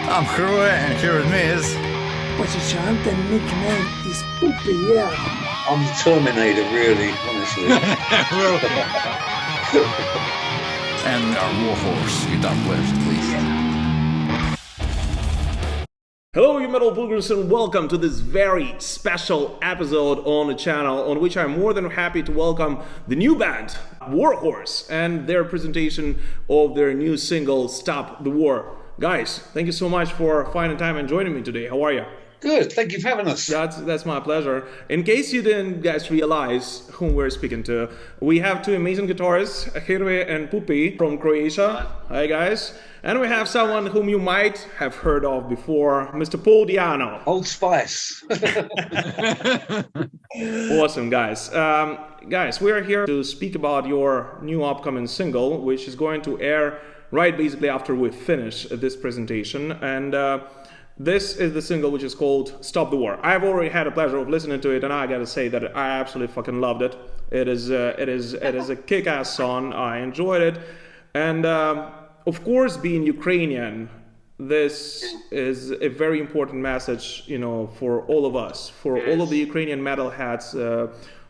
I'm Hruy, and here with me is... Pociągany nickname is Poopy, yeah. I'm the Terminator, really, honestly. and our Warhorse. Guitar players, please. Hello, you metal pilgrims, and welcome to this very special episode on the channel, on which I'm more than happy to welcome the new band, Warhorse, and their presentation of their new single, Stop the War. Guys, thank you so much for finding time and joining me today. How are you? Good, thank you for having us. That's my pleasure. In case you didn't guys realize whom we're speaking to, we have two amazing guitarists, Hruy and Poopy from Croatia. Hi guys. And we have someone whom you might have heard of before, Mr. Paul DI'ANNO. Old Spice. Awesome, guys. Guys, we are here to speak about your new upcoming single, which is going to air right basically after we finish this presentation. And this is the single which is called Stop the War. I've already had the pleasure of listening to it, and I gotta say that I absolutely fucking loved it. It is a kick-ass song. I enjoyed it. And of course, being Ukrainian, this is a very important message, you know, for all of us, for all of the Ukrainian metalheads,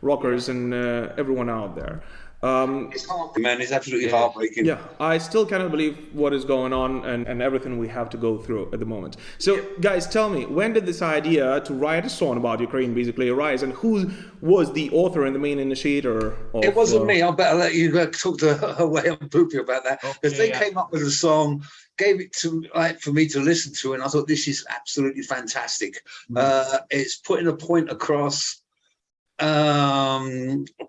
rockers, and everyone out there. It's hard, man. It's absolutely heartbreaking. Yeah, I still cannot believe what is going on and everything we have to go through at the moment. So, guys, tell me, when did this idea to write a song about Ukraine basically arise, and who was the author and the main initiator of... It wasn't me. I better let you talk to Hruy and Poopy about that, because they came up with a song, gave it to for me to listen to, and I thought, this is absolutely fantastic. It's putting a point across.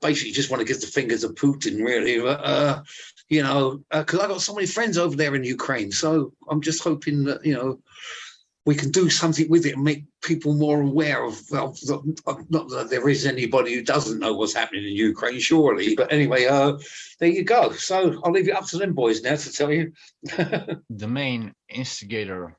Basically just want to give the fingers of Putin, really, but you know, because I got so many friends over there in Ukraine, so I'm just hoping that, you know, we can do something with it and make people more aware of not that there is anybody who doesn't know what's happening in Ukraine, surely, but anyway, there you go. So I'll leave it up to them boys now to tell you. The main instigator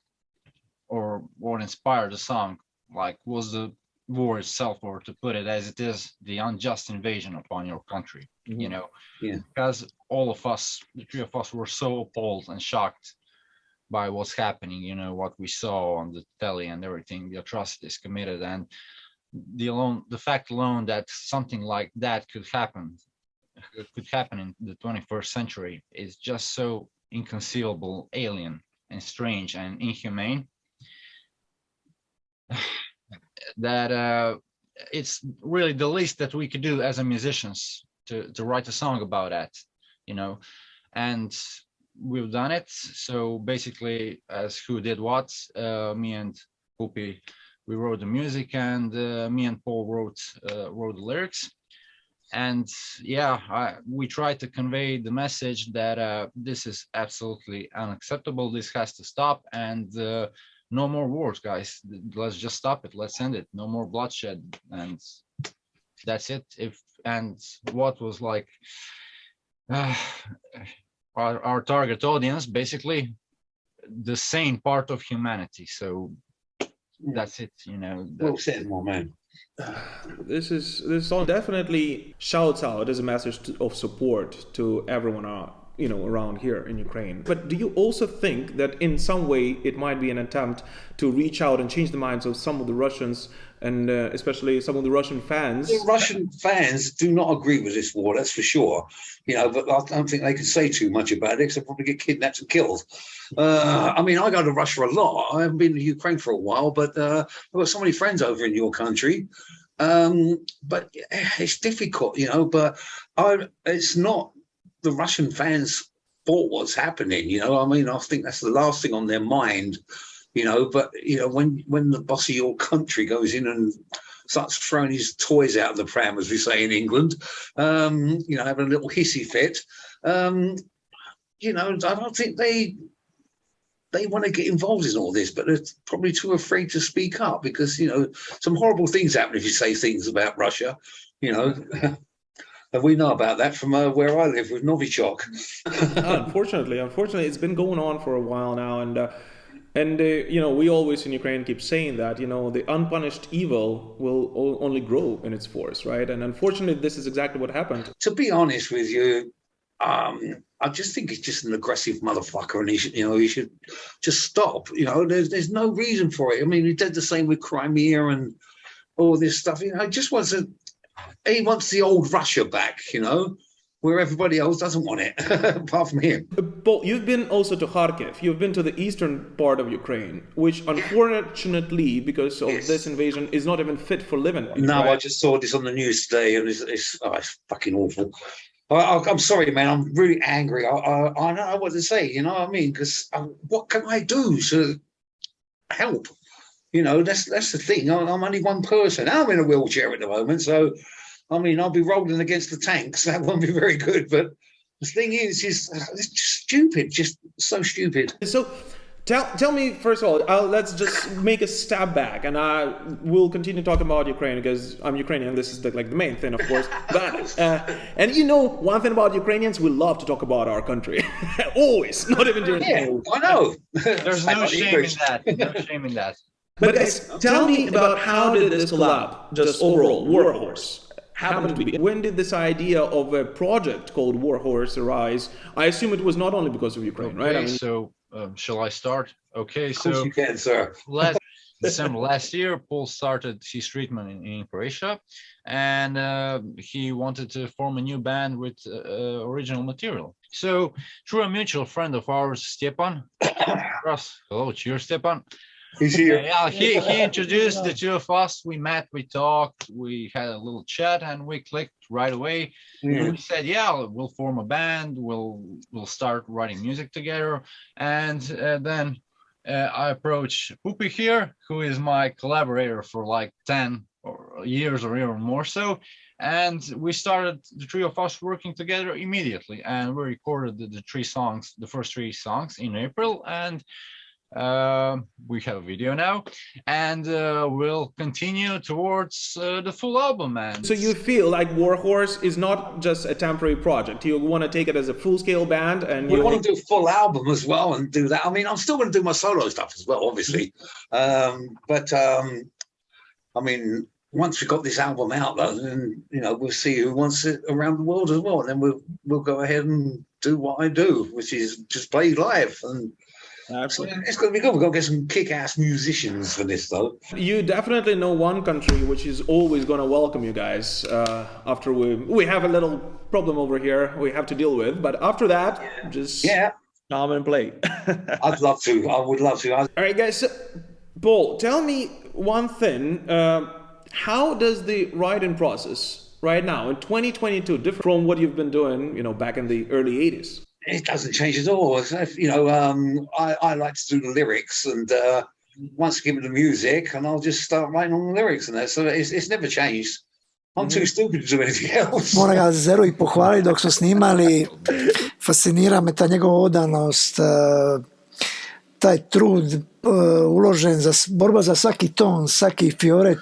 or what inspired the song, like, was the war itself, or to put it as it is, the unjust invasion upon your country. You know, because all of us, the three of us, were so appalled and shocked by what's happening, you know, what we saw on the telly and everything, the atrocities committed, and the fact alone that something like that could happen in the 21st century is just so inconceivable, alien and strange and inhumane, that it's really the least that we could do as a musicians to write a song about that, you know, and we've done it. So basically, as who did what, me and Poopy, we wrote the music, and me and Paul wrote the lyrics. And yeah, we tried to convey the message that this is absolutely unacceptable, this has to stop, and no more wars, guys. Let's just stop it. Let's end it. No more bloodshed, and that's it. And what was like our target audience, basically the sane part of humanity. So that's it. You know. Well said, my man. This song definitely shouts out as a message of support to everyone you know, around here in Ukraine. But do you also think that in some way it might be an attempt to reach out and change the minds of some of the Russians, and especially some of the Russian fans? The Russian fans do not agree with this war, that's for sure. You know, but I don't think they can say too much about it, because they'll probably get kidnapped and killed. I mean, I go to Russia a lot. I haven't been to Ukraine for a while, but I've got so many friends over in your country. But it's difficult, you know, but it's not the Russian fans thought what's happening, you know. I mean, I think that's the last thing on their mind, you know. But you know, when the boss of your country goes in and starts throwing his toys out of the pram, as we say in England, you know, having a little hissy fit, you know, I don't think they want to get involved in all this, but they're probably too afraid to speak up, because, you know, some horrible things happen if you say things about Russia, you know. And we know about that from where I live with Novichok. Unfortunately, it's been going on for a while now, and you know, we always in Ukraine keep saying that, you know, the unpunished evil will only grow in its force, right? And unfortunately, this is exactly what happened. To be honest with you, I just think he's just an aggressive motherfucker, and he should just stop. There's no reason for it. I mean, he did the same with Crimea and all this stuff. He just he wants the old Russia back. Where everybody else doesn't want it, apart from him. But you've been also to Kharkiv. You've been to the eastern part of Ukraine, which unfortunately, because of this invasion, is not even fit for living. No, right? I just saw this on the news today, and it's fucking awful. I'm sorry, man. I'm really angry. I don't know what to say. You know what I mean? Because what can I do to help? That's the thing. I'm only one person. I'm in a wheelchair at the moment, so. I mean, I'll be rolling against the tanks. That won't be very good. But the thing is, it's just stupid, just so stupid. So tell me, first of all, let's just make a step back. And I will continue talking about Ukraine because I'm Ukrainian. This is the main thing, of course. But and one thing about Ukrainians, we love to talk about our country. Always, not even during I know. There's no shame in that. No shame in that. But guys, tell me about how did this collab, just overall, Warhorse? Happened to be. When did this idea of a project called Warhorse arise? I assume it was not only because of Ukraine, right? I mean, so shall I start? Okay, of course you can, sir. December last year, Paul started his treatment in Croatia, and he wanted to form a new band with original material. So through a mutual friend of ours, Stepan, hello, cheers, Stepan. He's here. Yeah, he introduced the two of us. We met, we talked, we had a little chat, and we clicked right away. And we said, "Yeah, we'll form a band. We'll start writing music together." And then I approached Pupi here, who is my collaborator for 10 years or even more so. And we started, the three of us, working together immediately, and we recorded the first three songs in April, and we have a video now, and we'll continue towards the full album. And so you feel like Warhorse is not just a temporary project. You want to take it as a full-scale band, and we want to do a full album as well and do that. I mean, I'm still going to do my solo stuff as well, obviously. But I mean, once we got this album out, though, then we'll see who wants it around the world as well, and then we'll go ahead and do what I do, which is just play live. And absolutely. It's going to be good. We're going to get some kick-ass musicians for this, though. You definitely know one country which is always going to welcome you guys after we have a little problem over here we have to deal with. But after that, just come and play. I'd love to. I would love to. All right, guys. So, Paul, tell me one thing. How does the writing process right now in 2022 differ from what you've been doing, back in the early 80s? It doesn't change at all. I like to do the lyrics, and once I give me the music, and I'll just start writing on the lyrics, and that. So it's never changed. I'm too stupid to do anything else. Moram ga Zeru i pohvaliti dok su snimali. Fascinira me ta njegova odanost, taj trud uložen, borba za svaki ton, svaki fioret,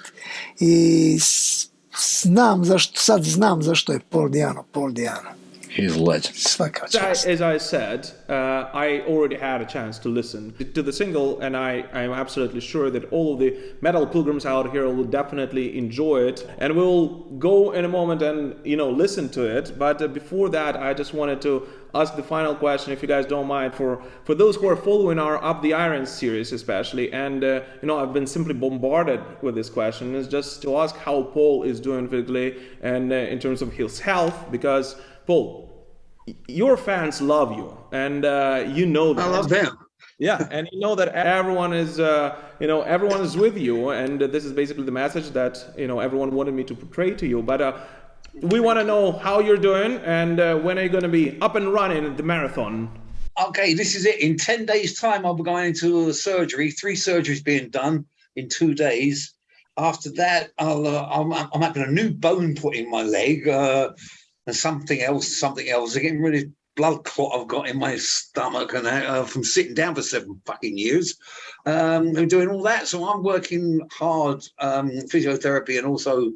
i sad znam zašto je Paul DI'ANNO. He's a legend. As I said, I already had a chance to listen to the single, and I am absolutely sure that all of the metal pilgrims out here will definitely enjoy it. And we'll go in a moment and listen to it. But before that, I just wanted to ask the final question, if you guys don't mind, for those who are following our Up the Irons series, especially. And I've been simply bombarded with this question. Is just to ask how Paul is doing physically and in terms of his health, because Paul, your fans love you, and you know that. I love them. Yeah, and you know that everyone is, everyone is with you, and this is basically the message that everyone wanted me to portray to you. But we want to know how you're doing, and when are you going to be up and running the marathon? Okay, this is it. In 10 days' time, I'll be going into surgery. 3 surgeries being done in 2 days. After that, I'm having a new bone put in my leg. And something else. They're getting rid of blood clot I've got in my stomach and from sitting down for 7 fucking years. I'm doing all that, so I'm working hard, physiotherapy, and also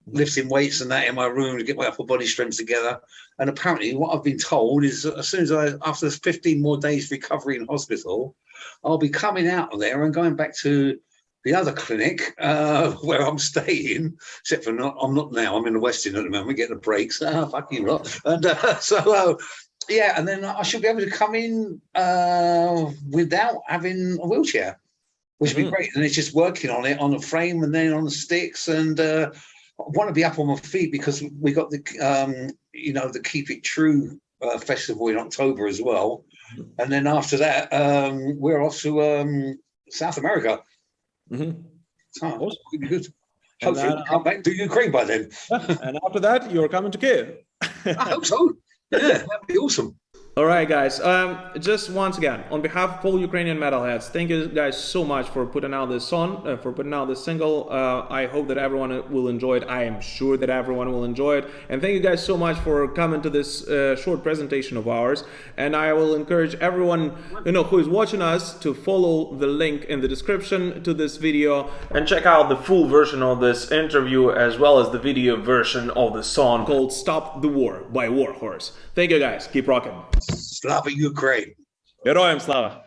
lifting weights and that in my room to get my upper body strength together. And apparently, what I've been told is that as soon as after 15 more days recovery in hospital, I'll be coming out of there and going back to the other clinic where I'm staying, except for I'm not now. I'm in the West End at the moment, getting the breaks. Fuck you lot. And yeah, and then I should be able to come in without having a wheelchair, which would be great. And it's just working on it on the frame and then on the sticks. And I want to be up on my feet because we got the the Keep It True festival in October as well. And then after that, we're off to South America. So awesome. Really good. Hopefully we'll come back to Ukraine by then. And after that, you're coming to Kiev. I hope so. Yeah, that'd be awesome. All right, guys. Just once again, on behalf of all Ukrainian metalheads, thank you guys so much for putting out this song, for putting out this single. I hope that everyone will enjoy it. I am sure that everyone will enjoy it. And thank you guys so much for coming to this short presentation of ours. And I will encourage everyone, who is watching us to follow the link in the description to this video and check out the full version of this interview as well as the video version of the song called "Stop the War" by Warhorse. Thank you, guys. Keep rocking. Slava Ukraine. Героям слава!